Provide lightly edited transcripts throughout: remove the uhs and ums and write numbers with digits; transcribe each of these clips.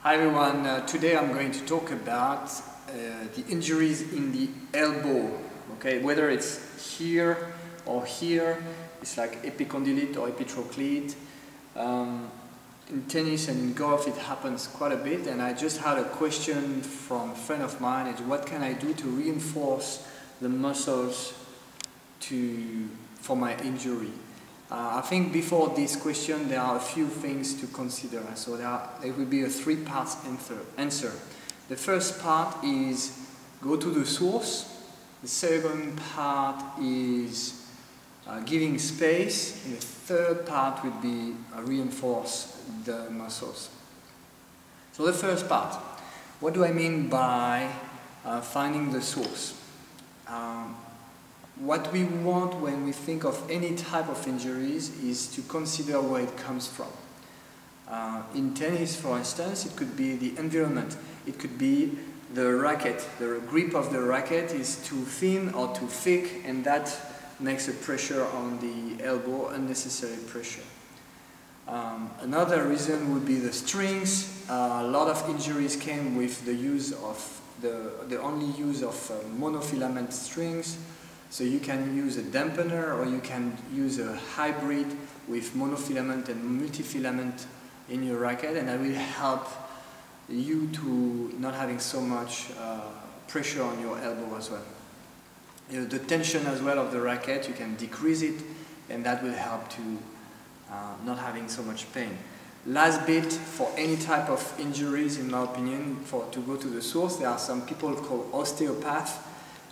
Hi everyone, today I'm going to talk about the injuries in the elbow, okay, whether it's here or here, it's like epicondylite or epitrochleid. In tennis and in golf it happens quite a bit, and I just had a question from a friend of mine, is what can I do to reinforce the muscles for my injury? I think before this question there are a few things to consider, so there will be a three-part answer. The first part is go to the source. The second part is giving space, and the third part would be reinforce the muscles. So the first part, what do I mean by finding the source? What we want when we think of any type of injuries is to consider where it comes from. In tennis, for instance, it could be the environment. It could be the racket. The grip of the racket is too thin or too thick, and that makes a pressure on the elbow, unnecessary pressure. Another reason would be the strings. A lot of injuries came with the use of the only use of monofilament strings. So you can use a dampener, or you can use a hybrid with monofilament and multifilament in your racket, and that will help you to not having so much pressure on your elbow as well. The tension as well of the racket, you can decrease it, and that will help to not having so much pain. Last bit, for any type of injuries, in my opinion, to go to the source, there are some people called osteopaths.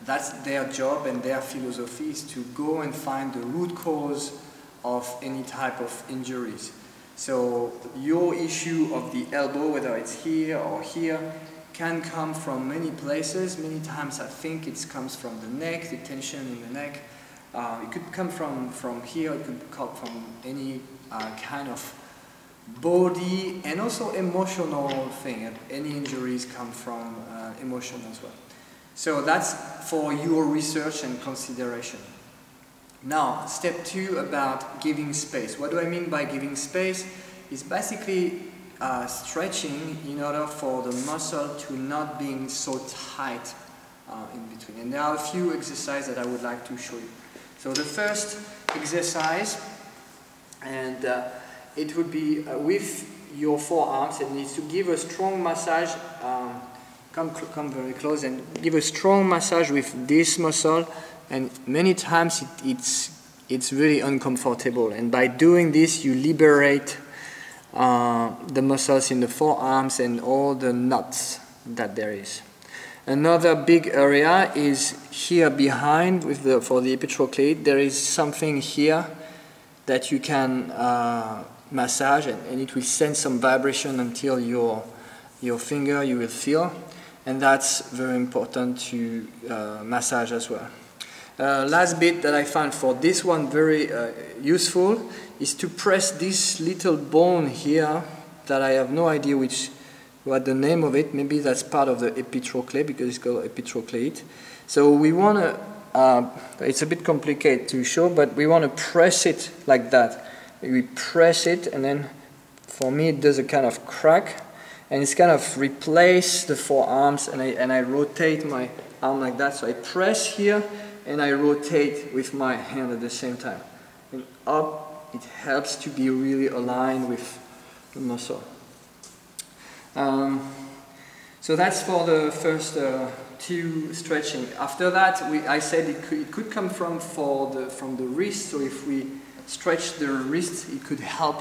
That's their job, and their philosophy is to go and find the root cause of any type of injuries. So your issue of the elbow, whether it's here or here, can come from many places. Many times I think it comes from the neck, the tension in the neck. It could come from here, it could come from any kind of body, and also emotional thing. Any injuries come from emotion as well. So that's for your research and consideration. Now, step 2 about giving space. What do I mean by giving space? It's basically stretching in order for the muscle to not being so tight in between. And there are a few exercises that I would like to show you. So the first exercise, and it would be with your forearms, and it's to give a strong massage. Come very close and give a strong massage with this muscle, and many times it's really uncomfortable, and by doing this you liberate the muscles in the forearms and all the knots that there is. Another big area is here behind for the epitrochleid. There is something here that you can massage, and it will send some vibration until your finger you will feel. And that's very important to massage as well. Last bit that I found for this one very useful is to press this little bone here that I have no idea what the name of it. Maybe that's part of the epitrochleid, because it's called epitrochleid. So we want to, it's a bit complicated to show, but we want to press it like that. We press it, and then for me it does a kind of crack. And it's kind of replace the forearms, and I rotate my arm like that. So I press here and I rotate with my hand at the same time. And up, it helps to be really aligned with the muscle. So that's for the first 2 stretching. After that, I said it could come from the wrist. So if we stretch the wrist, it could help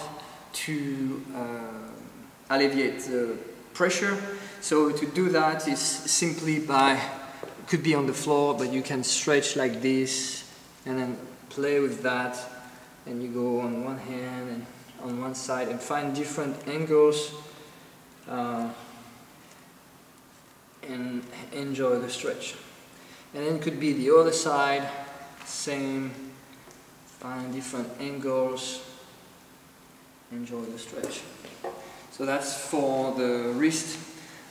to alleviate the pressure. So to do that is simply it could be on the floor, but you can stretch like this and then play with that, and you go on one hand and on one side and find different angles and enjoy the stretch. And then it could be the other side, same, find different angles, enjoy the stretch. So that's for the wrist.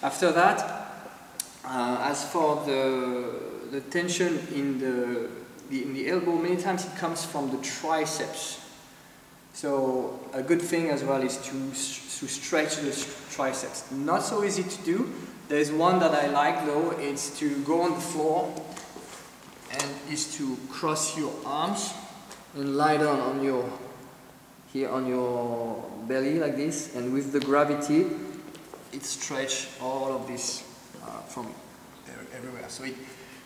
After that, as for the tension in the elbow, many times it comes from the triceps. So a good thing as well is to stretch the triceps. Not so easy to do. There's one that I like though. It's to go on the floor and is to cross your arms and lie down on your belly like this, and with the gravity it stretch all of this from everywhere. So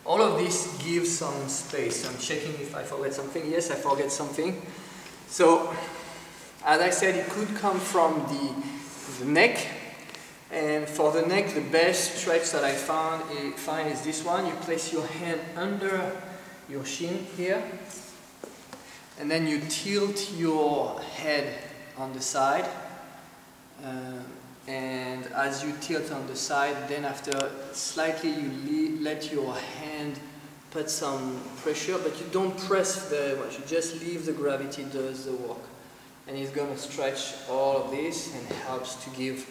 all of this gives some space. I'm checking if I forget something. Yes, I forget something. So as I said, it could come from the neck, and for the neck the best stretch that I find is this one. You place your hand under your shin here, and then you tilt your head on the side, and as you tilt on the side, then after slightly you let your hand put some pressure, but you don't press very much, you just leave the gravity does the work, and it's going to stretch all of this and helps to give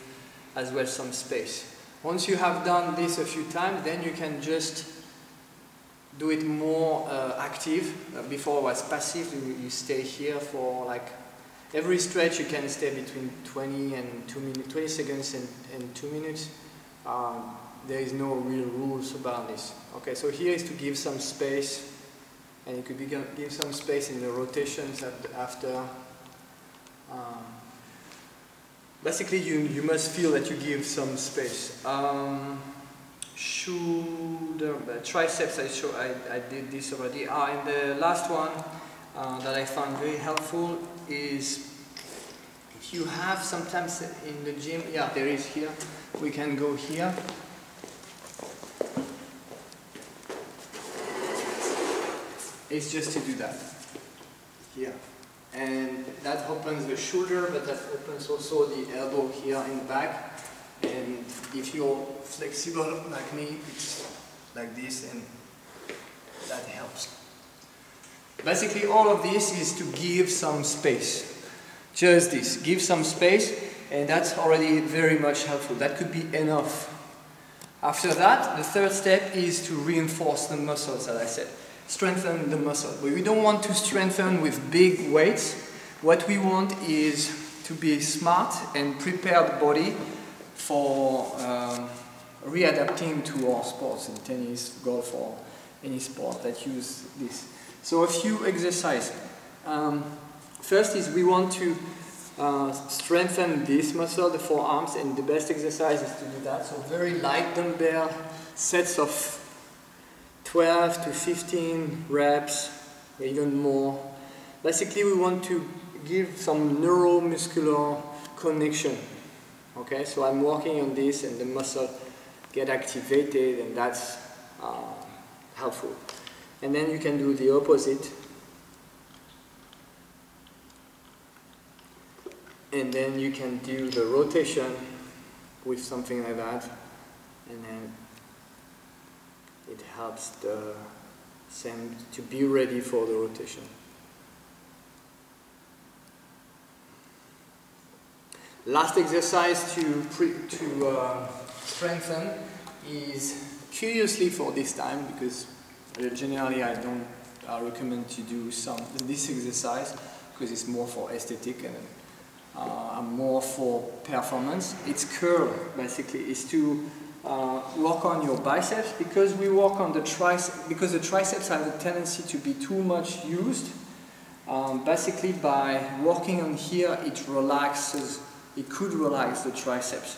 as well some space. Once you have done this a few times, then you can just do it more active. Before it was passive. You stay here for like every stretch you can stay between 20 and 2 minutes, 20 seconds and 2 minutes. There is no real rules about this. Okay, so here is to give some space, and you could give some space in the rotations after. Basically, you must feel that you give some space. Shoulder, triceps, I did this already. And the last one that I found very helpful is if you have sometimes in the gym, yeah, there is here, we can go here. It's just to do that, here. And that opens the shoulder, but that opens also the elbow here in the back. And if you're flexible like me, it's like this, and that helps. Basically, all of this is to give some space. Just this, give some space, and that's already very much helpful. That could be enough. After that, the third step is to reinforce the muscles, as I said. Strengthen the muscle. But we don't want to strengthen with big weights. What we want is to be smart and prepare the body for readapting to our sports, in tennis, golf, or any sport that use this. So a few exercises. First is we want to strengthen this muscle, the forearms, and the best exercise is to do that. So very light dumbbell sets of 12 to 15 reps, or even more. Basically, we want to give some neuromuscular connection. Okay, so I'm working on this, and the muscle get activated, and that's helpful. And then you can do the opposite. And then you can do the rotation with something like that, and then it helps the same to be ready for the rotation. Last exercise to strengthen is, curiously for this time, because generally I don't recommend to do this exercise because it's more for aesthetic, and I'm more for performance. It's curl, basically. It's to work on your biceps, because we work on the triceps, because the triceps have a tendency to be too much used. Basically, by working on here, it relaxes. It could relax the triceps.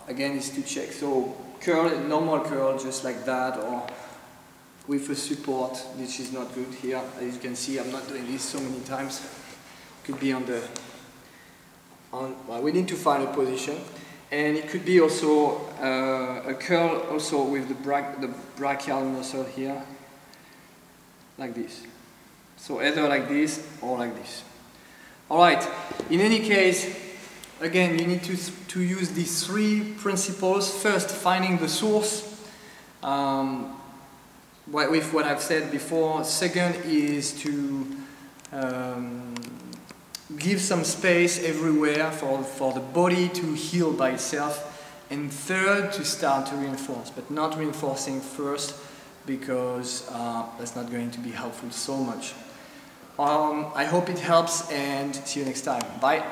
Again, it's to check. So curl, normal curl, just like that, or with a support, which is not good here. As you can see, I'm not doing this so many times. Could be on the. Well, we need to find a position, and it could be also a curl, also with the brachial muscle here, like this. So either like this or like this. All right. In any case, again, you need to use these three principles. First, finding the source, with what I've said before. Second is to give some space everywhere for the body to heal by itself. And third, to start to reinforce, but not reinforcing first, because that's not going to be helpful so much. I hope it helps and see you next time. Bye.